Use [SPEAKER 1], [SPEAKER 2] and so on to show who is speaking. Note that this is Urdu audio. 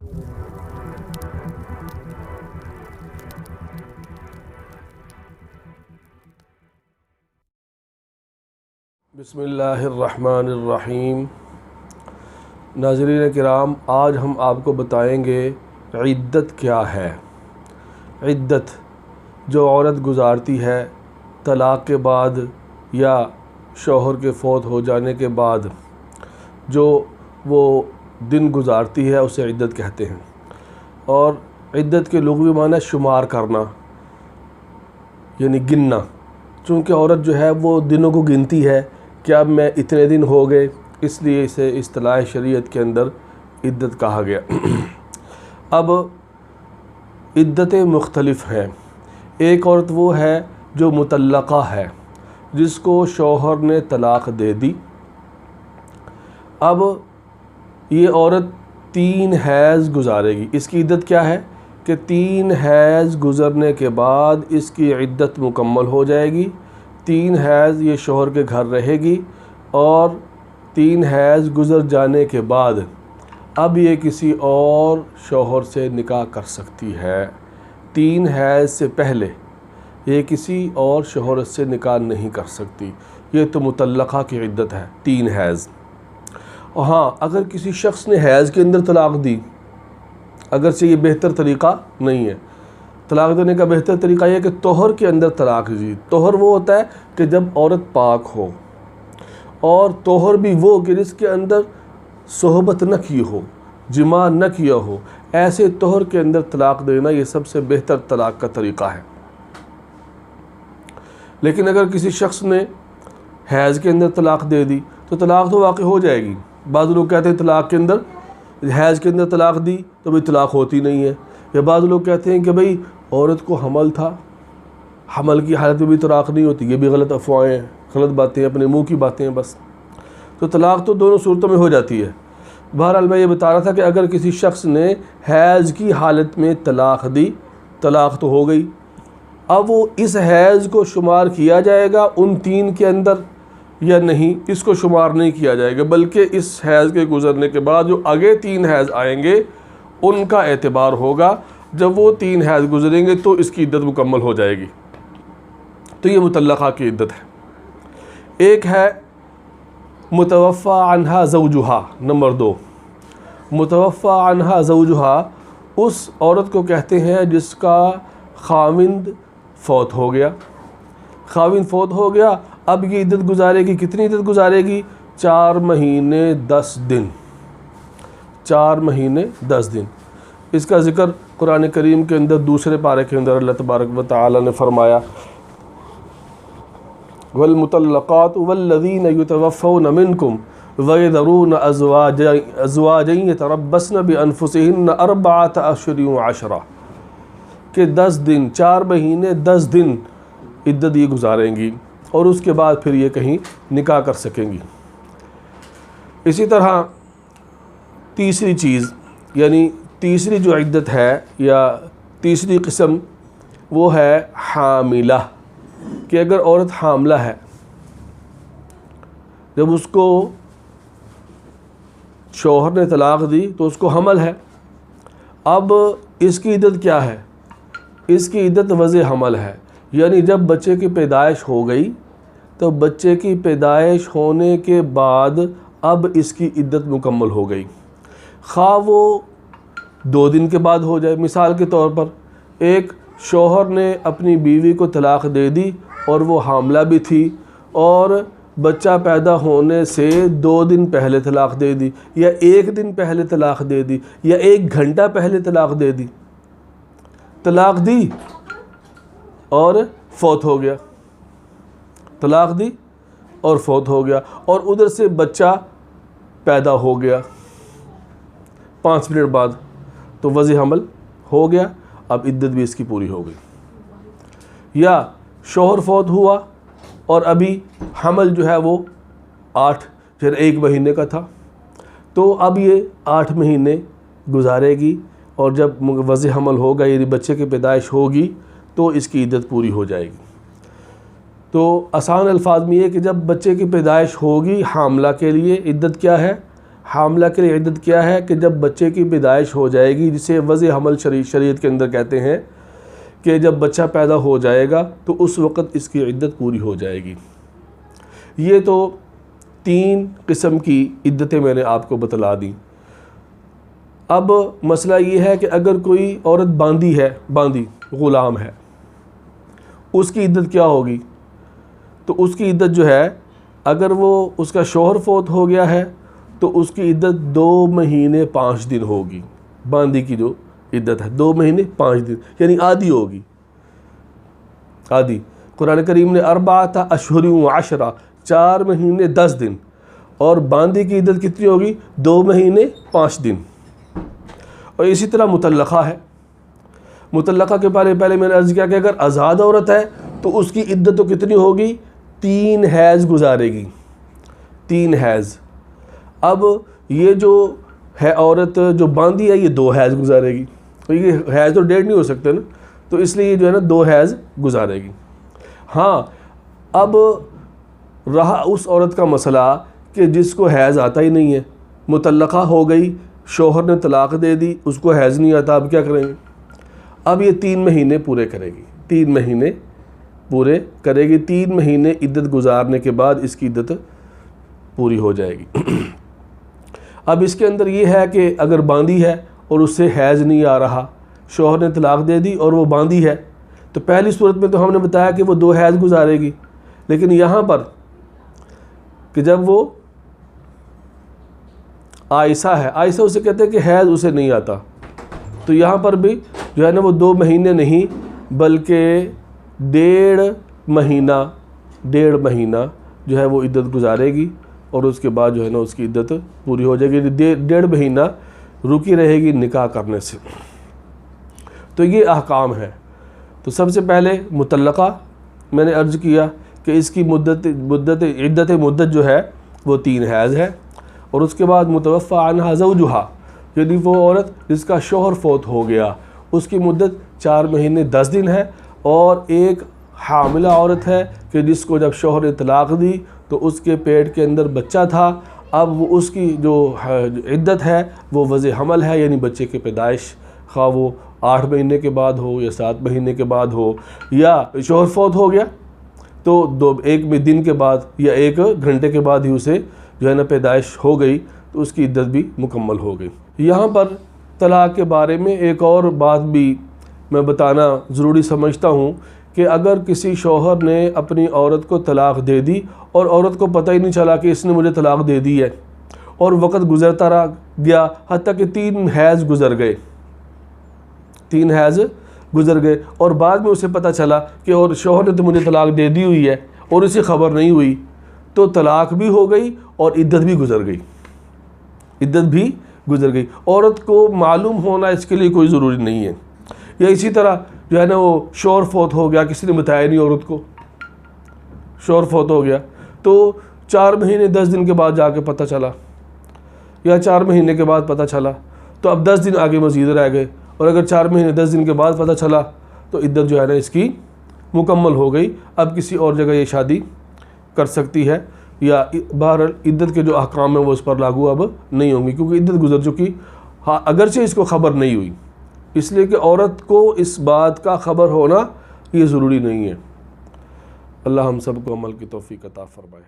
[SPEAKER 1] بسم اللہ الرحمن الرحیم۔ ناظرین کرام، آج ہم آپ کو بتائیں گے عدت کیا ہے۔ عدت جو عورت گزارتی ہے طلاق کے بعد یا شوہر کے فوت ہو جانے کے بعد، جو وہ دن گزارتی ہے اسے عدت کہتے ہیں۔ اور عدت کے لغوی معنی شمار کرنا، یعنی گننا۔ چونکہ عورت جو ہے وہ دنوں کو گنتی ہے کہ اب میں اتنے دن ہو گئے، اس لیے اسے اصطلاح شریعت کے اندر عدت کہا گیا۔ اب عدتیں مختلف ہیں۔ ایک عورت وہ ہے جو مطلقہ ہے، جس کو شوہر نے طلاق دے دی۔ اب یہ عورت 3 حیض گزارے گی۔ اس کی عدت کیا ہے کہ 3 حیض گزرنے کے بعد اس کی عدت مکمل ہو جائے گی۔ 3 حیض یہ شوہر کے گھر رہے گی، اور 3 حیض گزر جانے کے بعد اب یہ کسی اور شوہر سے نکاح کر سکتی ہے۔ 3 حیض سے پہلے یہ کسی اور شوہر سے نکاح نہیں کر سکتی۔ یہ تو مطلقہ کی عدت ہے، 3 حیض۔ اور ہاں، اگر کسی شخص نے حیض کے اندر طلاق دی، اگرچہ یہ بہتر طریقہ نہیں ہے، طلاق دینے کا بہتر طریقہ یہ ہے کہ طہر کے اندر طلاق دی۔ طہر وہ ہوتا ہے کہ جب عورت پاک ہو، اور طہر بھی وہ کہ جس کے اندر صحبت نہ کی ہو، جماع نہ کیا ہو، ایسے طہر کے اندر طلاق دینا یہ سب سے بہتر طلاق کا طریقہ ہے۔ لیکن اگر کسی شخص نے حیض کے اندر طلاق دے دی تو طلاق تو واقع ہو جائے گی۔ بعض لوگ کہتے ہیں طلاق کے اندر، حیض کے اندر طلاق دی تو بھئی طلاق ہوتی نہیں ہے، یا بعض لوگ کہتے ہیں کہ بھئی عورت کو حمل تھا، حمل کی حالت میں بھی طلاق نہیں ہوتی۔ یہ بھی غلط افواہیں ہیں، غلط باتیں، اپنے منہ کی باتیں ہیں بس۔ تو طلاق تو دونوں صورتوں میں ہو جاتی ہے۔ بہرحال میں یہ بتا رہا تھا کہ اگر کسی شخص نے حیض کی حالت میں طلاق دی، طلاق تو ہو گئی۔ اب وہ اس حیض کو شمار کیا جائے گا ان 3 کے اندر یا نہیں، اس کو شمار نہیں کیا جائے گا، بلکہ اس حیض کے گزرنے کے بعد جو آگے 3 حیض آئیں گے ان کا اعتبار ہوگا۔ جب وہ 3 حیض گزریں گے تو اس کی عدت مکمل ہو جائے گی۔ تو یہ مطلقہ کی عدت ہے۔ ایک ہے متوفی عنہا زوجہا، نمبر 2۔ متوفی عنہا زوجہا اس عورت کو کہتے ہیں جس کا خاوند فوت ہو گیا۔ خاوند فوت ہو گیا، اب یہ عدت گزارے گی۔ کتنی عدت گزارے گی؟ 4 مہینے 10 دن۔ 4 مہینے 10 دن۔ اس کا ذکر قرآن کریم کے اندر دوسرے پارے کے اندر اللہ تبارک و تعالی نے فرمایا، وَالْمُطَلَّقَاتُ وَالَّذِينَ يُتَوَفَّوْنَ مِنْكُمْ وَيَذَرُونَ أَزْوَاجًا يَتَرَبَّصْنَ بِأَنفُسِهِنَّ 4 أَشْهُرٍ و10 کہ 10 دن، 4 مہینے 10 دن عدت یہ گزاریں گی، اور اس کے بعد پھر یہ کہیں نکاح کر سکیں گی۔ اسی طرح تیسری چیز، یعنی تیسری جو عدت ہے یا تیسری قسم، وہ ہے حاملہ، کہ اگر عورت حاملہ ہے، جب اس کو شوہر نے طلاق دی تو اس کو حمل ہے۔ اب اس کی عدت کیا ہے؟ اس کی عدت وضع حمل ہے، یعنی جب بچے کی پیدائش ہو گئی تو بچے کی پیدائش ہونے کے بعد اب اس کی عدت مکمل ہو گئی۔ خواہ وہ 2 دن کے بعد ہو جائے۔ مثال کے طور پر ایک شوہر نے اپنی بیوی کو طلاق دے دی اور وہ حاملہ بھی تھی، اور بچہ پیدا ہونے سے 2 دن پہلے طلاق دے دی، یا 1 دن پہلے طلاق دے دی، یا 1 گھنٹہ پہلے طلاق دے دی۔ طلاق دی اور فوت ہو گیا، طلاق دی اور فوت ہو گیا، اور ادھر سے بچہ پیدا ہو گیا 5 منٹ بعد، تو وضع حمل ہو گیا، اب عدت بھی اس کی پوری ہو گئی۔ یا شوہر فوت ہوا اور ابھی حمل جو ہے وہ 1 مہینے کا تھا، تو اب یہ 8 مہینے گزارے گی، اور جب وضع حمل ہوگا یعنی بچے کی پیدائش ہوگی تو اس کی عدت پوری ہو جائے گی۔ تو آسان الفاظ میں یہ کہ جب بچے کی پیدائش ہوگی حاملہ کے لیے عدت کیا ہے؟ حاملہ کے لیے عدت کیا ہے کہ جب بچے کی پیدائش ہو جائے گی، جسے وضع حمل شریعت کے اندر کہتے ہیں، کہ جب بچہ پیدا ہو جائے گا تو اس وقت اس کی عدت پوری ہو جائے گی۔ یہ تو 3 قسم کی عدتیں میں نے آپ کو بتلا دیں۔ اب مسئلہ یہ ہے کہ اگر کوئی عورت باندھی ہے، باندھی غلام ہے، اس کی عدت کیا ہوگی؟ تو اس کی عدت جو ہے، اگر وہ اس کا شوہر فوت ہو گیا ہے تو اس کی عدت 2 مہینے 5 دن ہوگی۔ باندھی کی جو عدت ہے 2 مہینے 5 دن، یعنی آدھی ہوگی، آدھی۔ قرآن کریم نے 4 اشہر و 10 4 مہینے 10 دن، اور باندھی کی عدت کتنی ہوگی؟ 2 مہینے 5 دن۔ اور اسی طرح مطلقہ ہے، مطلقہ کے بارے میں پہلے میں نے عرض کیا کہ اگر آزاد عورت ہے تو اس کی عدت تو کتنی ہوگی؟ 3 حیض گزارے گی، 3 حیض۔ اب یہ جو ہے عورت جو باندھی ہے، یہ 2 حیض گزارے گی، یہ حیض تو 1.5 نہیں ہو سکتے نا، تو اس لیے یہ جو ہے نا 2 حیض گزارے گی۔ ہاں، اب رہا اس عورت کا مسئلہ کہ جس کو حیض آتا ہی نہیں ہے، مطلقہ ہو گئی، شوہر نے طلاق دے دی، اس کو حیض نہیں آتا، اب کیا کریں گے؟ اب یہ 3 مہینے پورے کرے گی، 3 مہینے پورے کرے گی، 3 مہینے عدت گزارنے کے بعد اس کی عدت پوری ہو جائے گی۔ اب اس کے اندر یہ ہے کہ اگر باندھی ہے اور اس سے حیض نہیں آ رہا، شوہر نے طلاق دے دی اور وہ باندھی ہے، تو پہلی صورت میں تو ہم نے بتایا کہ وہ 2 حیض گزارے گی، لیکن یہاں پر کہ جب وہ عائسہ ہے، عائسہ اسے کہتے ہیں کہ حیض اسے نہیں آتا، تو یہاں پر بھی جو ہے نا وہ 2 مہینے نہیں بلکہ 1.5 مہینہ جو ہے وہ عدت گزارے گی، اور اس کے بعد جو ہے نا اس کی عدت پوری ہو جائے گی، 1.5 مہینہ رکی رہے گی نکاح کرنے سے۔ تو یہ احکام ہے۔ تو سب سے پہلے مطلقہ میں نے عرض کیا کہ اس کی عدت جو ہے وہ 3 حیض ہے، اور اس کے بعد متوفی عنہا زوجہا، یعنی وہ عورت جس کا شوہر فوت ہو گیا، اس کی مدت 4 مہینے 10 دن ہے، اور ایک حاملہ عورت ہے کہ جس کو جب شوہر نے طلاق دی تو اس کے پیٹ کے اندر بچہ تھا، اب وہ اس کی جو عدت ہے وہ وضع حمل ہے، یعنی بچے کی پیدائش، خواہ وہ 8 مہینے کے بعد ہو یا 7 مہینے کے بعد ہو، یا شوہر فوت ہو گیا تو 1 دن کے بعد یا 1 گھنٹے کے بعد ہی اسے جو ہے نا پیدائش ہو گئی، تو اس کی عدت بھی مکمل ہو گئی۔ یہاں پر طلاق کے بارے میں ایک اور بات بھی میں بتانا ضروری سمجھتا ہوں کہ اگر کسی شوہر نے اپنی عورت کو طلاق دے دی اور عورت کو پتہ ہی نہیں چلا کہ اس نے مجھے طلاق دے دی ہے، اور وقت گزرتا رہا گیا، حتیٰ کہ 3 حیض گزر گئے، 3 حیض گزر گئے، اور بعد میں اسے پتہ چلا کہ اور شوہر نے تو مجھے طلاق دے دی ہوئی ہے اور اسے خبر نہیں ہوئی، تو طلاق بھی ہو گئی اور عدت بھی گزر گئی، عدت بھی گزر گئی۔ عورت کو معلوم ہونا اس کے لیے کوئی ضروری نہیں ہے۔ یا اسی طرح جو ہے نا وہ شوہر فوت ہو گیا، کسی نے بتایا نہیں عورت کو، شوہر فوت ہو گیا تو 4 مہینے 10 دن کے بعد جا کے پتہ چلا، یا 4 مہینے کے بعد پتہ چلا، تو اب 10 دن آگے مزید رہ گئے، اور اگر 4 مہینے 10 دن کے بعد پتہ چلا تو عدت جو ہے نا اس کی مکمل ہو گئی، اب کسی اور جگہ یہ شادی کر سکتی ہے، یا بہرحال عدت کے جو احکام ہیں وہ اس پر لاگو اب نہیں ہوں گی، کیونکہ عدت گزر چکی۔ ہاں، اگرچہ اس کو خبر نہیں ہوئی، اس لیے کہ عورت کو اس بات کا خبر ہونا یہ ضروری نہیں ہے۔ اللہ ہم سب کو عمل کی توفیق عطا فرمائے۔